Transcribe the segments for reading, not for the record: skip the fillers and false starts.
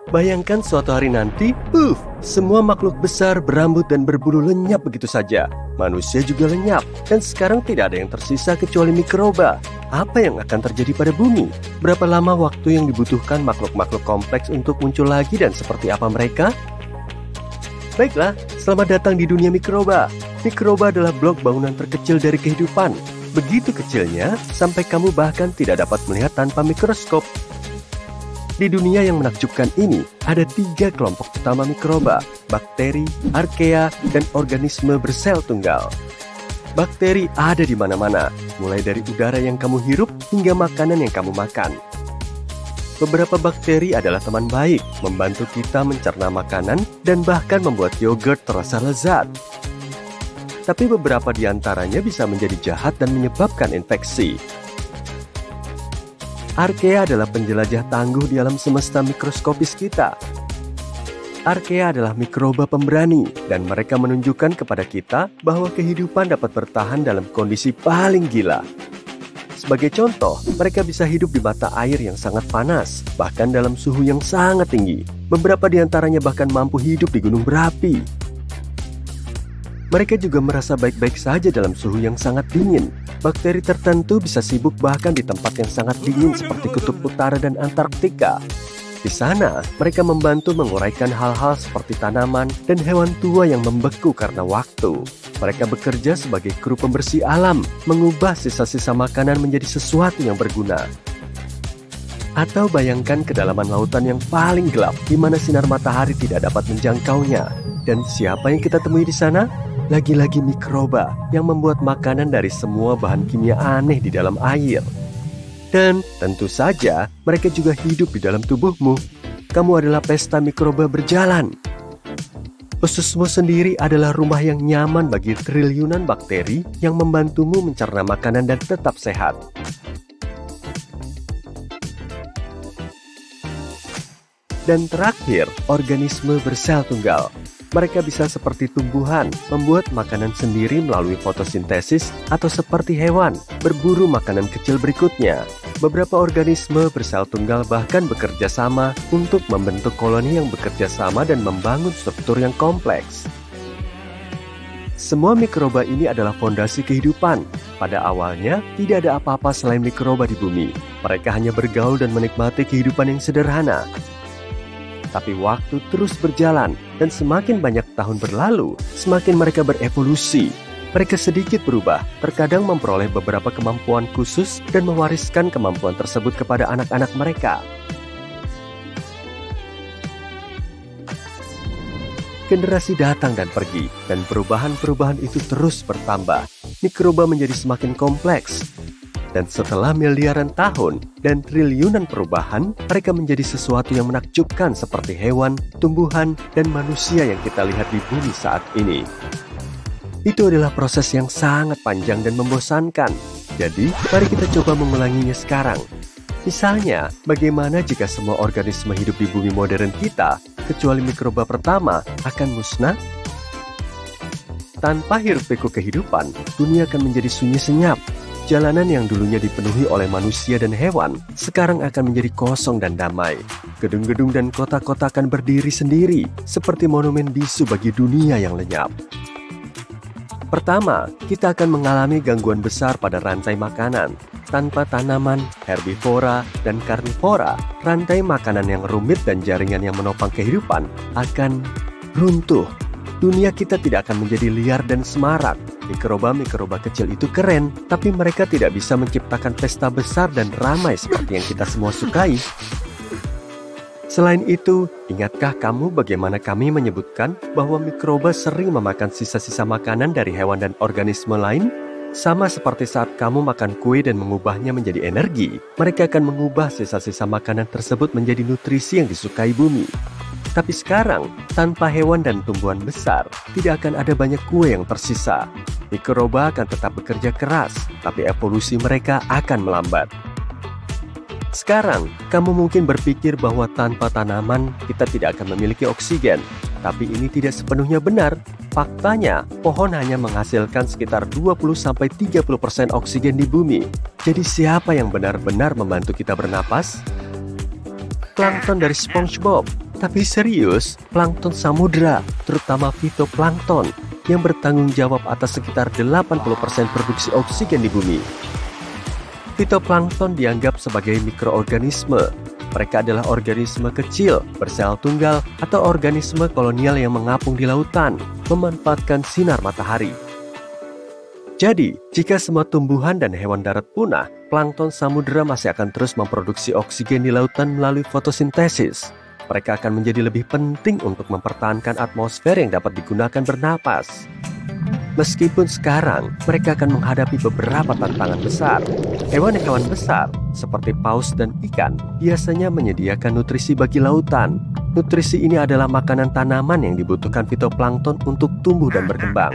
Bayangkan suatu hari nanti, semua makhluk besar berambut dan berbulu lenyap begitu saja. Manusia juga lenyap, dan sekarang tidak ada yang tersisa kecuali mikroba. Apa yang akan terjadi pada bumi? Berapa lama waktu yang dibutuhkan makhluk-makhluk kompleks untuk muncul lagi dan seperti apa mereka? Baiklah, selamat datang di dunia mikroba. Mikroba adalah blok bangunan terkecil dari kehidupan. Begitu kecilnya, sampai kamu bahkan tidak dapat melihat tanpa mikroskop. Di dunia yang menakjubkan ini, ada 3 kelompok utama mikroba: bakteri, archaea, dan organisme bersel tunggal. Bakteri ada di mana-mana, mulai dari udara yang kamu hirup hingga makanan yang kamu makan. Beberapa bakteri adalah teman baik, membantu kita mencerna makanan dan bahkan membuat yogurt terasa lezat. Tapi beberapa di antaranya bisa menjadi jahat dan menyebabkan infeksi. Archaea adalah penjelajah tangguh di alam semesta mikroskopis kita. Archaea adalah mikroba pemberani, dan mereka menunjukkan kepada kita bahwa kehidupan dapat bertahan dalam kondisi paling gila. Sebagai contoh, mereka bisa hidup di mata air yang sangat panas, bahkan dalam suhu yang sangat tinggi. Beberapa di antaranya bahkan mampu hidup di gunung berapi. Mereka juga merasa baik-baik saja dalam suhu yang sangat dingin. Bakteri tertentu bisa sibuk bahkan di tempat yang sangat dingin seperti Kutub Utara dan Antarktika. Di sana, mereka membantu menguraikan hal-hal seperti tanaman dan hewan tua yang membeku karena waktu. Mereka bekerja sebagai kru pembersih alam, mengubah sisa-sisa makanan menjadi sesuatu yang berguna. Atau bayangkan kedalaman lautan yang paling gelap, di mana sinar matahari tidak dapat menjangkaunya. Dan siapa yang kita temui di sana? Lagi-lagi mikroba yang membuat makanan dari semua bahan kimia aneh di dalam air. Dan tentu saja mereka juga hidup di dalam tubuhmu. Kamu adalah pesta mikroba berjalan. Ususmu sendiri adalah rumah yang nyaman bagi triliunan bakteri yang membantumu mencerna makanan dan tetap sehat. Dan terakhir, organisme bersel tunggal. Mereka bisa seperti tumbuhan, membuat makanan sendiri melalui fotosintesis, atau seperti hewan, berburu makanan kecil berikutnya. Beberapa organisme bersel tunggal bahkan bekerja sama untuk membentuk koloni yang bekerja sama dan membangun struktur yang kompleks. Semua mikroba ini adalah fondasi kehidupan. Pada awalnya, tidak ada apa-apa selain mikroba di bumi. Mereka hanya bergaul dan menikmati kehidupan yang sederhana. Tapi waktu terus berjalan, dan semakin banyak tahun berlalu, semakin mereka berevolusi. Mereka sedikit berubah, terkadang memperoleh beberapa kemampuan khusus dan mewariskan kemampuan tersebut kepada anak-anak mereka. Generasi datang dan pergi, dan perubahan-perubahan itu terus bertambah. Mikroba menjadi semakin kompleks. Dan setelah miliaran tahun dan triliunan perubahan, mereka menjadi sesuatu yang menakjubkan seperti hewan, tumbuhan, dan manusia yang kita lihat di bumi saat ini. Itu adalah proses yang sangat panjang dan membosankan. Jadi, mari kita coba mengulanginya sekarang. Misalnya, bagaimana jika semua organisme hidup di bumi modern kita, kecuali mikroba pertama, akan musnah? Tanpa hiruk-pikuk kehidupan, dunia akan menjadi sunyi senyap. Jalanan yang dulunya dipenuhi oleh manusia dan hewan, sekarang akan menjadi kosong dan damai. Gedung-gedung dan kota-kota akan berdiri sendiri, seperti monumen bisu bagi dunia yang lenyap. Pertama, kita akan mengalami gangguan besar pada rantai makanan. Tanpa tanaman, herbivora, dan karnivora, rantai makanan yang rumit dan jaringan yang menopang kehidupan akan runtuh. Dunia kita tidak akan menjadi liar dan semarak. Mikroba-mikroba kecil itu keren, tapi mereka tidak bisa menciptakan pesta besar dan ramai seperti yang kita semua sukai. Selain itu, ingatkah kamu bagaimana kami menyebutkan bahwa mikroba sering memakan sisa-sisa makanan dari hewan dan organisme lain? Sama seperti saat kamu makan kue dan mengubahnya menjadi energi, mereka akan mengubah sisa-sisa makanan tersebut menjadi nutrisi yang disukai bumi. Tapi sekarang, tanpa hewan dan tumbuhan besar, tidak akan ada banyak kue yang tersisa. Mikroba akan tetap bekerja keras, tapi evolusi mereka akan melambat. Sekarang, kamu mungkin berpikir bahwa tanpa tanaman, kita tidak akan memiliki oksigen. Tapi ini tidak sepenuhnya benar. Faktanya, pohon hanya menghasilkan sekitar 20-30% oksigen di bumi. Jadi siapa yang benar-benar membantu kita bernapas? Plankton dari SpongeBob, Tapi serius, plankton samudra, terutama fitoplankton, yang bertanggung jawab atas sekitar 80% produksi oksigen di bumi. Fitoplankton dianggap sebagai mikroorganisme. Mereka adalah organisme kecil, bersel tunggal, atau organisme kolonial yang mengapung di lautan, memanfaatkan sinar matahari. Jadi, jika semua tumbuhan dan hewan darat punah, plankton samudera masih akan terus memproduksi oksigen di lautan melalui fotosintesis. Mereka akan menjadi lebih penting untuk mempertahankan atmosfer yang dapat digunakan bernapas. Meskipun sekarang mereka akan menghadapi beberapa tantangan besar, hewan-hewan besar seperti paus dan ikan biasanya menyediakan nutrisi bagi lautan. Nutrisi ini adalah makanan tanaman yang dibutuhkan fitoplankton untuk tumbuh dan berkembang.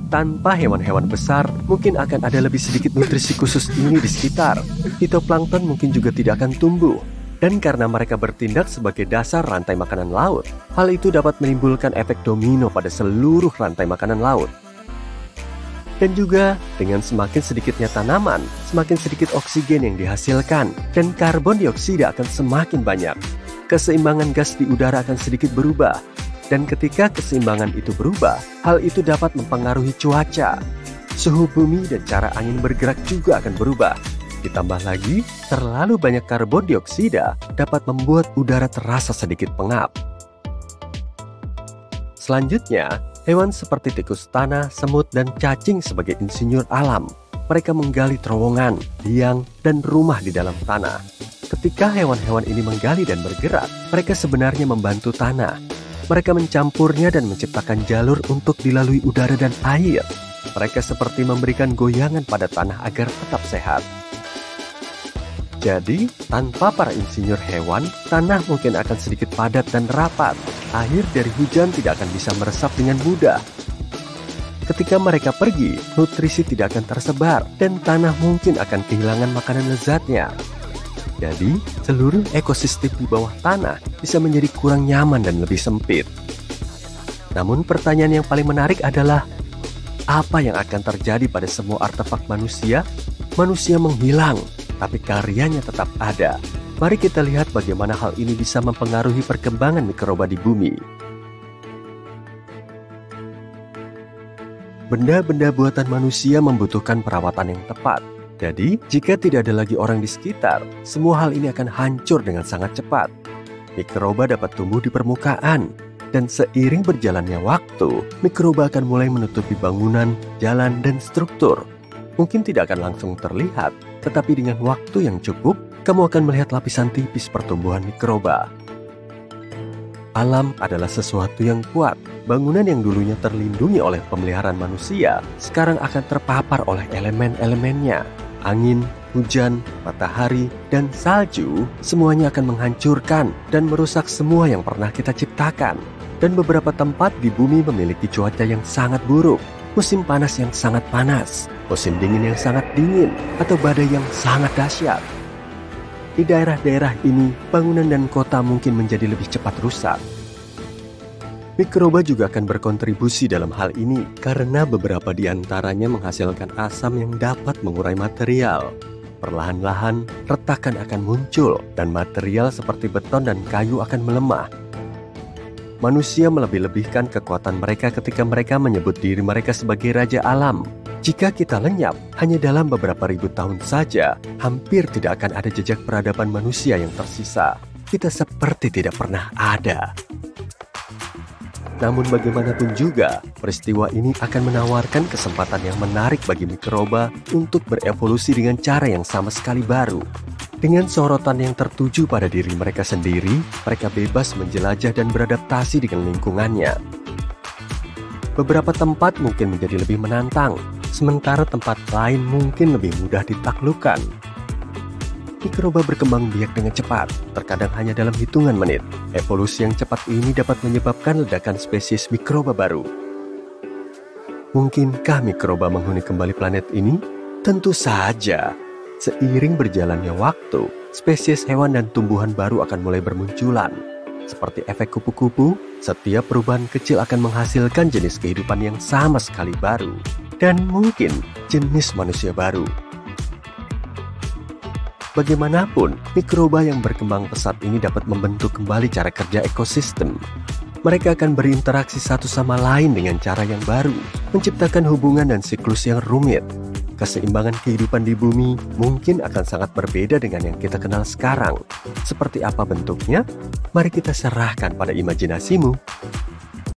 Tanpa hewan-hewan besar, mungkin akan ada lebih sedikit nutrisi khusus ini di sekitar. Fitoplankton mungkin juga tidak akan tumbuh. Dan karena mereka bertindak sebagai dasar rantai makanan laut, hal itu dapat menimbulkan efek domino pada seluruh rantai makanan laut. Dan juga, dengan semakin sedikitnya tanaman, semakin sedikit oksigen yang dihasilkan, dan karbon dioksida akan semakin banyak. Keseimbangan gas di udara akan sedikit berubah. Dan ketika keseimbangan itu berubah, hal itu dapat mempengaruhi cuaca. Suhu bumi dan cara angin bergerak juga akan berubah. Ditambah lagi, terlalu banyak karbon dioksida dapat membuat udara terasa sedikit pengap. Selanjutnya, hewan seperti tikus tanah, semut, dan cacing sebagai insinyur alam. Mereka menggali terowongan, liang, dan rumah di dalam tanah. Ketika hewan-hewan ini menggali dan bergerak, mereka sebenarnya membantu tanah. Mereka mencampurnya dan menciptakan jalur untuk dilalui udara dan air. Mereka seperti memberikan goyangan pada tanah agar tetap sehat. Jadi, tanpa para insinyur hewan, tanah mungkin akan sedikit padat dan rapat. Air dari hujan tidak akan bisa meresap dengan mudah. Ketika mereka pergi, nutrisi tidak akan tersebar, dan tanah mungkin akan kehilangan makanan lezatnya. Jadi, seluruh ekosistem di bawah tanah bisa menjadi kurang nyaman dan lebih sempit. Namun pertanyaan yang paling menarik adalah, apa yang akan terjadi pada semua artefak manusia? Manusia menghilang, tapi karyanya tetap ada. Mari kita lihat bagaimana hal ini bisa mempengaruhi perkembangan mikroba di bumi. Benda-benda buatan manusia membutuhkan perawatan yang tepat. Jadi, jika tidak ada lagi orang di sekitar, semua hal ini akan hancur dengan sangat cepat. Mikroba dapat tumbuh di permukaan, dan seiring berjalannya waktu, mikroba akan mulai menutupi bangunan, jalan, dan struktur. Mungkin tidak akan langsung terlihat, tetapi dengan waktu yang cukup, kamu akan melihat lapisan tipis pertumbuhan mikroba. Alam adalah sesuatu yang kuat. Bangunan yang dulunya terlindungi oleh pemeliharaan manusia, sekarang akan terpapar oleh elemen-elemennya. Angin, hujan, matahari, dan salju semuanya akan menghancurkan dan merusak semua yang pernah kita ciptakan. Dan beberapa tempat di bumi memiliki cuaca yang sangat buruk, musim panas yang sangat panas, musim dingin yang sangat dingin, atau badai yang sangat dahsyat. Di daerah-daerah ini, bangunan dan kota mungkin menjadi lebih cepat rusak. Mikroba juga akan berkontribusi dalam hal ini karena beberapa di antaranya menghasilkan asam yang dapat mengurai material. Perlahan-lahan, retakan akan muncul dan material seperti beton dan kayu akan melemah. Manusia melebih-lebihkan kekuatan mereka ketika mereka menyebut diri mereka sebagai raja alam. Jika kita lenyap, hanya dalam beberapa ribu tahun saja, hampir tidak akan ada jejak peradaban manusia yang tersisa. Kita seperti tidak pernah ada. Namun bagaimanapun juga, peristiwa ini akan menawarkan kesempatan yang menarik bagi mikroba untuk berevolusi dengan cara yang sama sekali baru. Dengan sorotan yang tertuju pada diri mereka sendiri, mereka bebas menjelajah dan beradaptasi dengan lingkungannya. Beberapa tempat mungkin menjadi lebih menantang, sementara tempat lain mungkin lebih mudah ditaklukkan. Mikroba berkembang biak dengan cepat, terkadang hanya dalam hitungan menit. Evolusi yang cepat ini dapat menyebabkan ledakan spesies mikroba baru. Mungkinkah mikroba menghuni kembali planet ini? Tentu saja. Seiring berjalannya waktu, spesies hewan dan tumbuhan baru akan mulai bermunculan. Seperti efek kupu-kupu, setiap perubahan kecil akan menghasilkan jenis kehidupan yang sama sekali baru. Dan mungkin jenis manusia baru. Bagaimanapun, mikroba yang berkembang pesat ini dapat membentuk kembali cara kerja ekosistem. Mereka akan berinteraksi satu sama lain dengan cara yang baru, menciptakan hubungan dan siklus yang rumit. Keseimbangan kehidupan di bumi mungkin akan sangat berbeda dengan yang kita kenal sekarang. Seperti apa bentuknya? Mari kita serahkan pada imajinasimu.